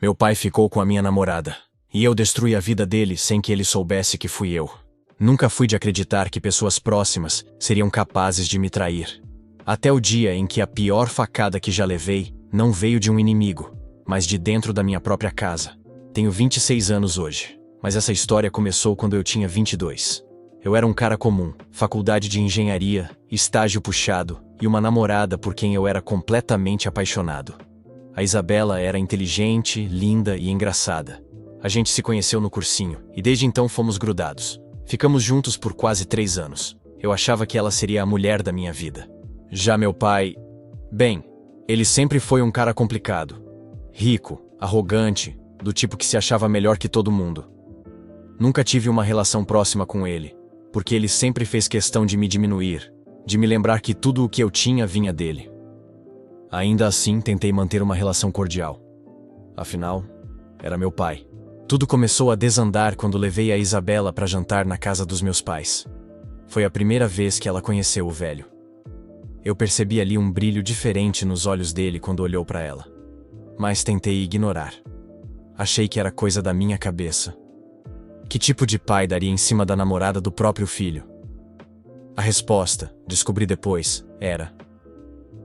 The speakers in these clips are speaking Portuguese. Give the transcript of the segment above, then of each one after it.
Meu pai ficou com a minha namorada, e eu destruí a vida dele sem que ele soubesse que fui eu. Nunca fui de acreditar que pessoas próximas seriam capazes de me trair. Até o dia em que a pior facada que já levei não veio de um inimigo, mas de dentro da minha própria casa. Tenho 26 anos hoje, mas essa história começou quando eu tinha 22. Eu era um cara comum, faculdade de engenharia, estágio puxado e uma namorada por quem eu era completamente apaixonado. A Isabela era inteligente, linda e engraçada. A gente se conheceu no cursinho e desde então fomos grudados. Ficamos juntos por quase 3 anos. Eu achava que ela seria a mulher da minha vida. Já meu pai... Bem, ele sempre foi um cara complicado. Rico, arrogante, do tipo que se achava melhor que todo mundo. Nunca tive uma relação próxima com ele, porque ele sempre fez questão de me diminuir, de me lembrar que tudo o que eu tinha vinha dele. Ainda assim, tentei manter uma relação cordial. Afinal, era meu pai. Tudo começou a desandar quando levei a Isabela para jantar na casa dos meus pais. Foi a primeira vez que ela conheceu o velho. Eu percebi ali um brilho diferente nos olhos dele quando olhou para ela. Mas tentei ignorar. Achei que era coisa da minha cabeça. Que tipo de pai daria em cima da namorada do próprio filho? A resposta, descobri depois, era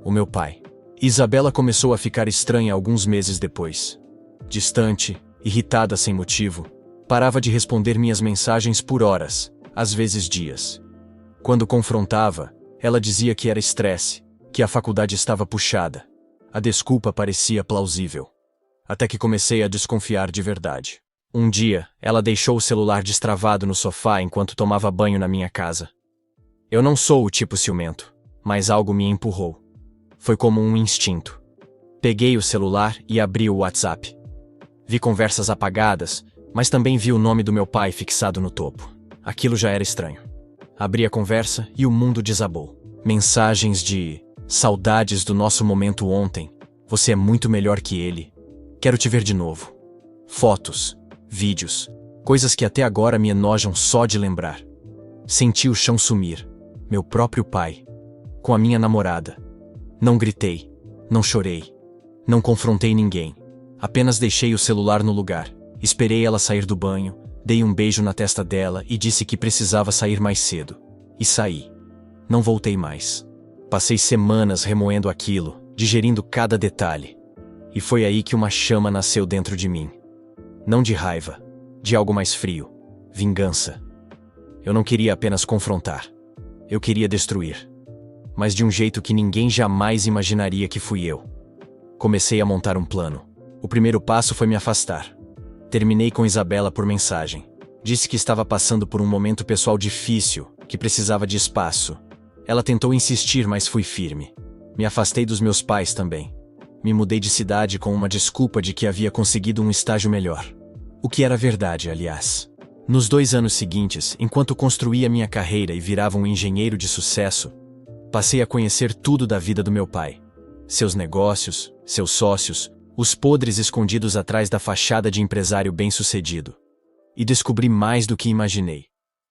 o meu pai. Isabela começou a ficar estranha alguns meses depois. Distante, irritada sem motivo, parava de responder minhas mensagens por horas, às vezes dias. Quando confrontava, ela dizia que era estresse, que a faculdade estava puxada. A desculpa parecia plausível. Até que comecei a desconfiar de verdade. Um dia, ela deixou o celular destravado no sofá enquanto tomava banho na minha casa. Eu não sou o tipo ciumento, mas algo me empurrou. Foi como um instinto. Peguei o celular e abri o WhatsApp. Vi conversas apagadas, mas também vi o nome do meu pai fixado no topo. Aquilo já era estranho. Abri a conversa e o mundo desabou. Mensagens de saudades do nosso momento ontem. Você é muito melhor que ele. Quero te ver de novo. Fotos, vídeos, coisas que até agora me enojam só de lembrar. Senti o chão sumir. Meu próprio pai. Com a minha namorada. Não gritei. Não chorei. Não confrontei ninguém. Apenas deixei o celular no lugar. Esperei ela sair do banho, dei um beijo na testa dela e disse que precisava sair mais cedo. E saí. Não voltei mais. Passei semanas remoendo aquilo, digerindo cada detalhe. E foi aí que uma chama nasceu dentro de mim. Não de raiva, de algo mais frio. Vingança. Eu não queria apenas confrontar. Eu queria destruir. Mas de um jeito que ninguém jamais imaginaria que fui eu. Comecei a montar um plano. O primeiro passo foi me afastar. Terminei com Isabela por mensagem. Disse que estava passando por um momento pessoal difícil, que precisava de espaço. Ela tentou insistir, mas fui firme. Me afastei dos meus pais também. Me mudei de cidade com uma desculpa de que havia conseguido um estágio melhor. O que era verdade, aliás. Nos 2 anos seguintes, enquanto construía minha carreira e virava um engenheiro de sucesso, passei a conhecer tudo da vida do meu pai. Seus negócios, seus sócios, os podres escondidos atrás da fachada de empresário bem-sucedido. E descobri mais do que imaginei.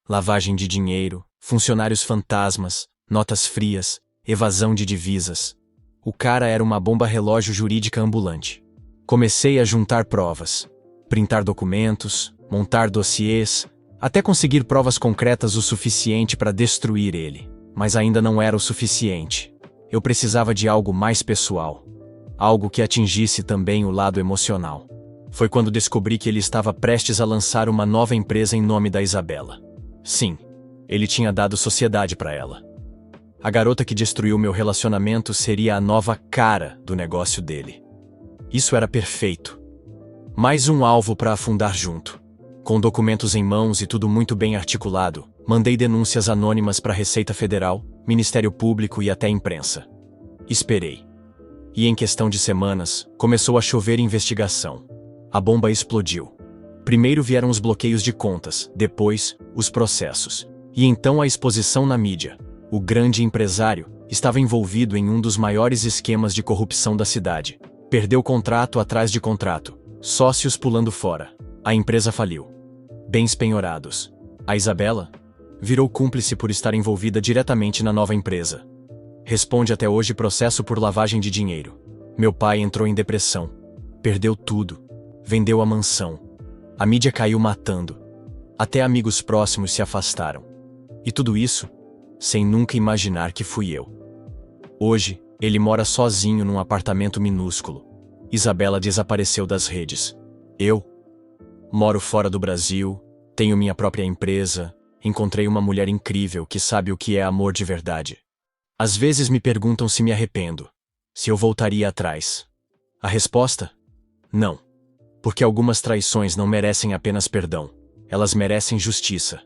Lavagem de dinheiro, funcionários fantasmas, notas frias, evasão de divisas. O cara era uma bomba relógio jurídica ambulante. Comecei a juntar provas, printar documentos, montar dossiês, até conseguir provas concretas o suficiente para destruir ele. Mas ainda não era o suficiente. Eu precisava de algo mais pessoal. Algo que atingisse também o lado emocional. Foi quando descobri que ele estava prestes a lançar uma nova empresa em nome da Isabela. Sim, ele tinha dado sociedade para ela. A garota que destruiu meu relacionamento seria a nova cara do negócio dele. Isso era perfeito. Mais um alvo para afundar junto. Com documentos em mãos e tudo muito bem articulado, mandei denúncias anônimas para a Receita Federal, Ministério Público e até a imprensa. Esperei. E em questão de semanas, começou a chover investigação. A bomba explodiu. Primeiro vieram os bloqueios de contas, depois, os processos. E então a exposição na mídia. O grande empresário estava envolvido em um dos maiores esquemas de corrupção da cidade. Perdeu contrato atrás de contrato. Sócios pulando fora. A empresa faliu. Bens penhorados. A Isabela virou cúmplice por estar envolvida diretamente na nova empresa. Responde até hoje processo por lavagem de dinheiro. Meu pai entrou em depressão. Perdeu tudo. vendeu a mansão. A mídia caiu matando. Até amigos próximos se afastaram. E tudo isso, sem nunca imaginar que fui eu. Hoje, ele mora sozinho num apartamento minúsculo. Isabela desapareceu das redes. Eu moro fora do Brasil, tenho minha própria empresa, encontrei uma mulher incrível que sabe o que é amor de verdade. Às vezes me perguntam se me arrependo, se eu voltaria atrás. A resposta? Não. Porque algumas traições não merecem apenas perdão, elas merecem justiça.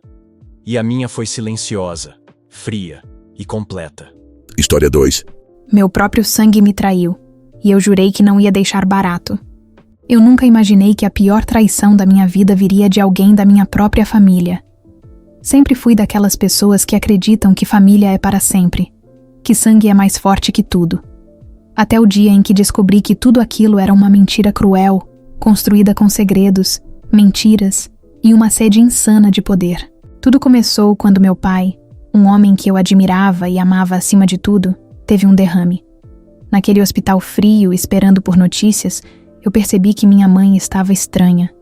E a minha foi silenciosa, fria e completa. História 2. Meu próprio sangue me traiu, e eu jurei que não ia deixar barato. Eu nunca imaginei que a pior traição da minha vida viria de alguém da minha própria família. Sempre fui daquelas pessoas que acreditam que família é para sempre, que sangue é mais forte que tudo. Até o dia em que descobri que tudo aquilo era uma mentira cruel, construída com segredos, mentiras e uma sede insana de poder. Tudo começou quando meu pai, um homem que eu admirava e amava acima de tudo, teve um derrame. Naquele hospital frio, esperando por notícias, eu percebi que minha mãe estava estranha.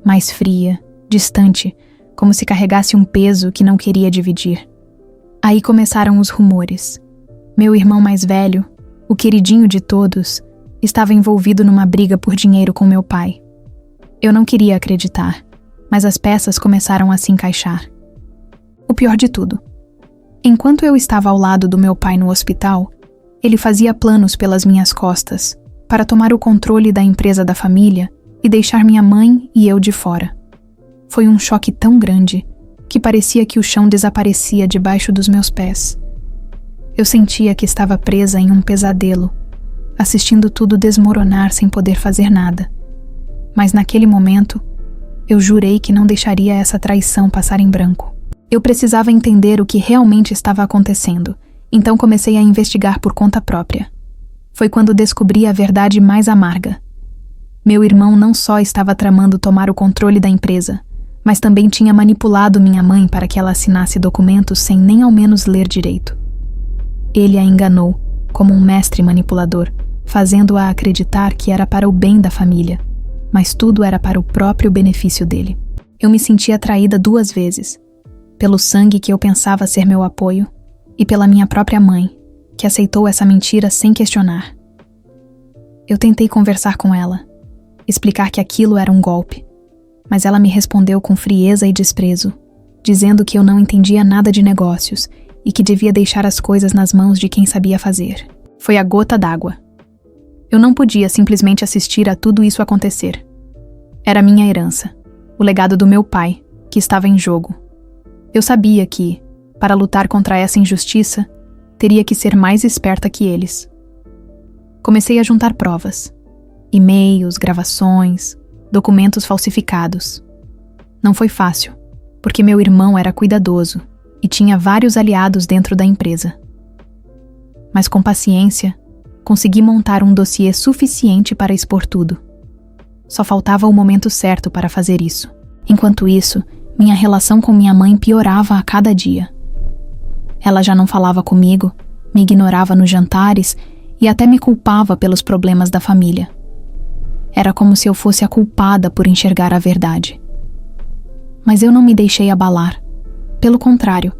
Mais fria, distante, como se carregasse um peso que não queria dividir. Aí começaram os rumores. Meu irmão mais velho, o queridinho de todos, estava envolvido numa briga por dinheiro com meu pai. Eu não queria acreditar, mas as peças começaram a se encaixar. O pior de tudo. Enquanto eu estava ao lado do meu pai no hospital, ele fazia planos pelas minhas costas, para tomar o controle da empresa da família e deixar minha mãe e eu de fora. Foi um choque tão grande que parecia que o chão desaparecia debaixo dos meus pés. Eu sentia que estava presa em um pesadelo, assistindo tudo desmoronar sem poder fazer nada. Mas naquele momento, eu jurei que não deixaria essa traição passar em branco. Eu precisava entender o que realmente estava acontecendo, então comecei a investigar por conta própria. Foi quando descobri a verdade mais amarga. Meu irmão não só estava tramando tomar o controle da empresa, mas também tinha manipulado minha mãe para que ela assinasse documentos sem nem ao menos ler direito. Ele a enganou, como um mestre manipulador, fazendo-a acreditar que era para o bem da família, mas tudo era para o próprio benefício dele. Eu me sentia traída 2 vezes, pelo sangue que eu pensava ser meu apoio e pela minha própria mãe, que aceitou essa mentira sem questionar. Eu tentei conversar com ela, explicar que aquilo era um golpe, mas ela me respondeu com frieza e desprezo, dizendo que eu não entendia nada de negócios e que devia deixar as coisas nas mãos de quem sabia fazer. Foi a gota d'água. Eu não podia simplesmente assistir a tudo isso acontecer. Era minha herança, o legado do meu pai, que estava em jogo. Eu sabia que, para lutar contra essa injustiça, teria que ser mais esperta que eles. Comecei a juntar provas, e-mails, gravações, documentos falsificados. Não foi fácil, porque meu irmão era cuidadoso e tinha vários aliados dentro da empresa. Mas com paciência, consegui montar um dossiê suficiente para expor tudo. Só faltava o momento certo para fazer isso. Enquanto isso, minha relação com minha mãe piorava a cada dia. Ela já não falava comigo, me ignorava nos jantares e até me culpava pelos problemas da família. Era como se eu fosse a culpada por enxergar a verdade. Mas eu não me deixei abalar. Pelo contrário,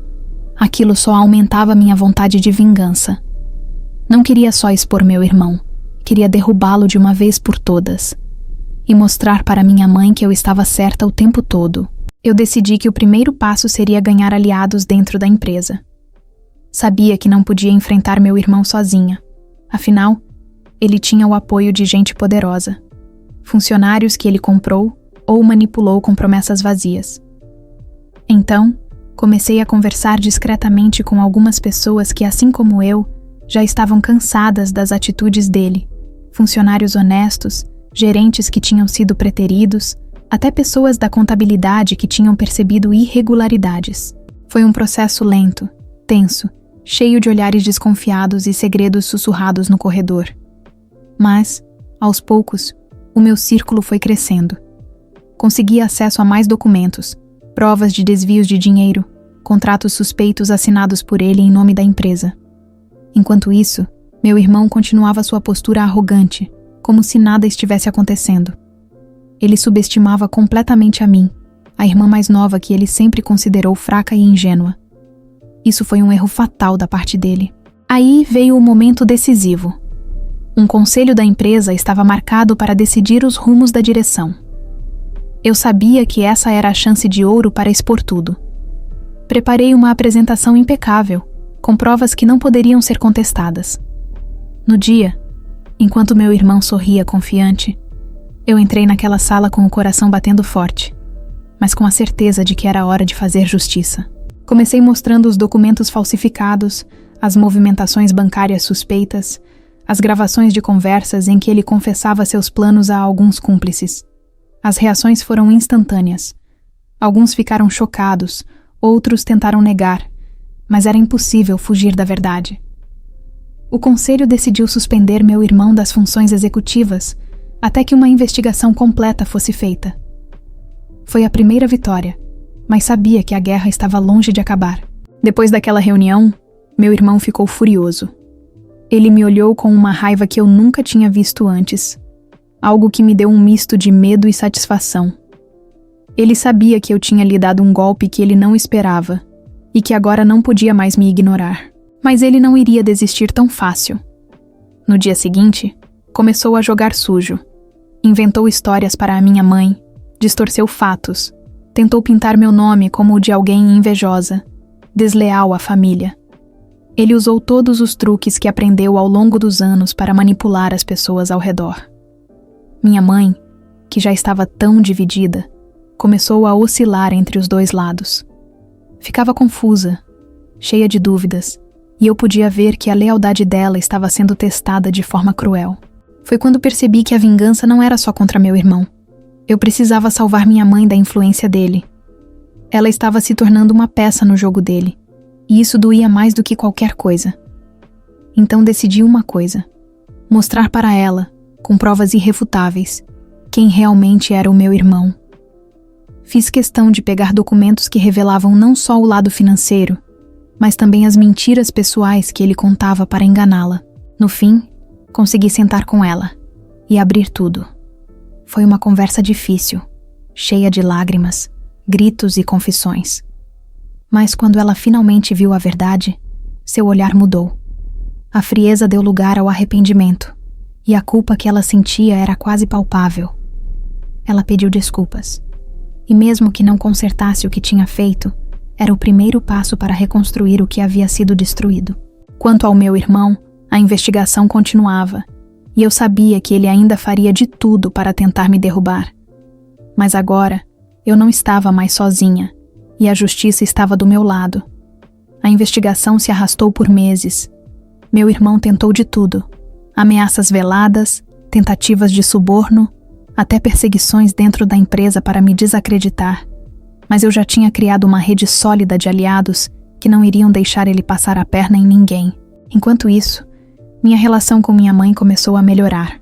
aquilo só aumentava minha vontade de vingança. Não queria só expor meu irmão, queria derrubá-lo de uma vez por todas. E mostrar para minha mãe que eu estava certa o tempo todo. Eu decidi que o primeiro passo seria ganhar aliados dentro da empresa. Sabia que não podia enfrentar meu irmão sozinha. Afinal, ele tinha o apoio de gente poderosa. Funcionários que ele comprou ou manipulou com promessas vazias. Então, comecei a conversar discretamente com algumas pessoas que, assim como eu, já estavam cansadas das atitudes dele. Funcionários honestos, gerentes que tinham sido preteridos, até pessoas da contabilidade que tinham percebido irregularidades. Foi um processo lento, tenso, cheio de olhares desconfiados e segredos sussurrados no corredor. Mas, aos poucos, o meu círculo foi crescendo. Consegui acesso a mais documentos, provas de desvios de dinheiro, contratos suspeitos assinados por ele em nome da empresa. Enquanto isso, meu irmão continuava sua postura arrogante, como se nada estivesse acontecendo. Ele subestimava completamente a mim, a irmã mais nova que ele sempre considerou fraca e ingênua. Isso foi um erro fatal da parte dele. Aí veio o momento decisivo. Um conselho da empresa estava marcado para decidir os rumos da direção. Eu sabia que essa era a chance de ouro para expor tudo. Preparei uma apresentação impecável, com provas que não poderiam ser contestadas. No dia, enquanto meu irmão sorria confiante, eu entrei naquela sala com o coração batendo forte, mas com a certeza de que era hora de fazer justiça. Comecei mostrando os documentos falsificados, as movimentações bancárias suspeitas, as gravações de conversas em que ele confessava seus planos a alguns cúmplices. As reações foram instantâneas. Alguns ficaram chocados, outros tentaram negar, mas era impossível fugir da verdade. O conselho decidiu suspender meu irmão das funções executivas até que uma investigação completa fosse feita. Foi a primeira vitória, mas sabia que a guerra estava longe de acabar. Depois daquela reunião, meu irmão ficou furioso. Ele me olhou com uma raiva que eu nunca tinha visto antes, algo que me deu um misto de medo e satisfação. Ele sabia que eu tinha lhe dado um golpe que ele não esperava e que agora não podia mais me ignorar. Mas ele não iria desistir tão fácil. No dia seguinte, começou a jogar sujo. Inventou histórias para a minha mãe, distorceu fatos, tentou pintar meu nome como o de alguém invejosa, desleal à família. Ele usou todos os truques que aprendeu ao longo dos anos para manipular as pessoas ao redor. Minha mãe, que já estava tão dividida, começou a oscilar entre os dois lados. Ficava confusa, cheia de dúvidas, e eu podia ver que a lealdade dela estava sendo testada de forma cruel. Foi quando percebi que a vingança não era só contra meu irmão. Eu precisava salvar minha mãe da influência dele. Ela estava se tornando uma peça no jogo dele, e isso doía mais do que qualquer coisa. Então decidi uma coisa: mostrar para ela, com provas irrefutáveis, quem realmente era o meu irmão. Fiz questão de pegar documentos que revelavam não só o lado financeiro, mas também as mentiras pessoais que ele contava para enganá-la. No fim, consegui sentar com ela e abrir tudo. Foi uma conversa difícil, cheia de lágrimas, gritos e confissões. Mas quando ela finalmente viu a verdade, seu olhar mudou. A frieza deu lugar ao arrependimento, e a culpa que ela sentia era quase palpável. Ela pediu desculpas, e mesmo que não consertasse o que tinha feito, era o primeiro passo para reconstruir o que havia sido destruído. Quanto ao meu irmão, a investigação continuava, e eu sabia que ele ainda faria de tudo para tentar me derrubar. Mas agora, eu não estava mais sozinha, e a justiça estava do meu lado. A investigação se arrastou por meses. Meu irmão tentou de tudo: ameaças veladas, tentativas de suborno, até perseguições dentro da empresa para me desacreditar. Mas eu já tinha criado uma rede sólida de aliados que não iriam deixar ele passar a perna em ninguém. Enquanto isso, minha relação com minha mãe começou a melhorar,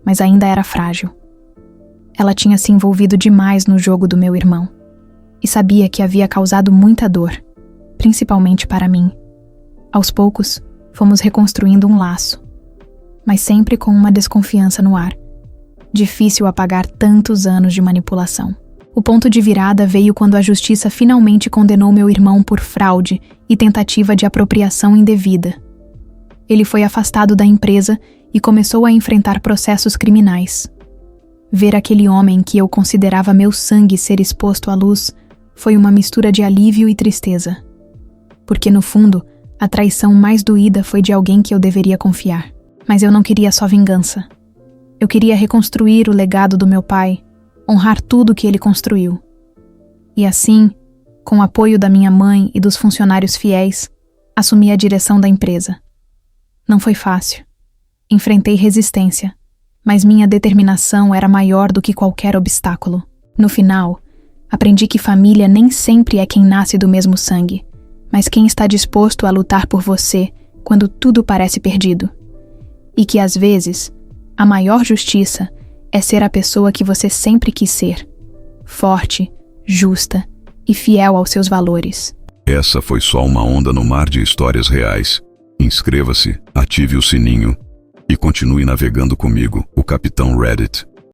mas ainda era frágil. Ela tinha se envolvido demais no jogo do meu irmão, e sabia que havia causado muita dor, principalmente para mim. Aos poucos, fomos reconstruindo um laço, mas sempre com uma desconfiança no ar. Difícil apagar tantos anos de manipulação. O ponto de virada veio quando a justiça finalmente condenou meu irmão por fraude e tentativa de apropriação indevida. Ele foi afastado da empresa e começou a enfrentar processos criminais. Ver aquele homem que eu considerava meu sangue ser exposto à luz foi uma mistura de alívio e tristeza. Porque, no fundo, a traição mais doída foi de alguém que eu deveria confiar. Mas eu não queria só vingança. Eu queria reconstruir o legado do meu pai, honrar tudo que ele construiu. E assim, com o apoio da minha mãe e dos funcionários fiéis, assumi a direção da empresa. Não foi fácil. Enfrentei resistência, mas minha determinação era maior do que qualquer obstáculo. No final, aprendi que família nem sempre é quem nasce do mesmo sangue, mas quem está disposto a lutar por você quando tudo parece perdido. E que, às vezes, a maior justiça é ser a pessoa que você sempre quis ser, forte, justa e fiel aos seus valores. Essa foi só uma onda no mar de histórias reais. Inscreva-se, ative o sininho e continue navegando comigo, o Capitão Reddit.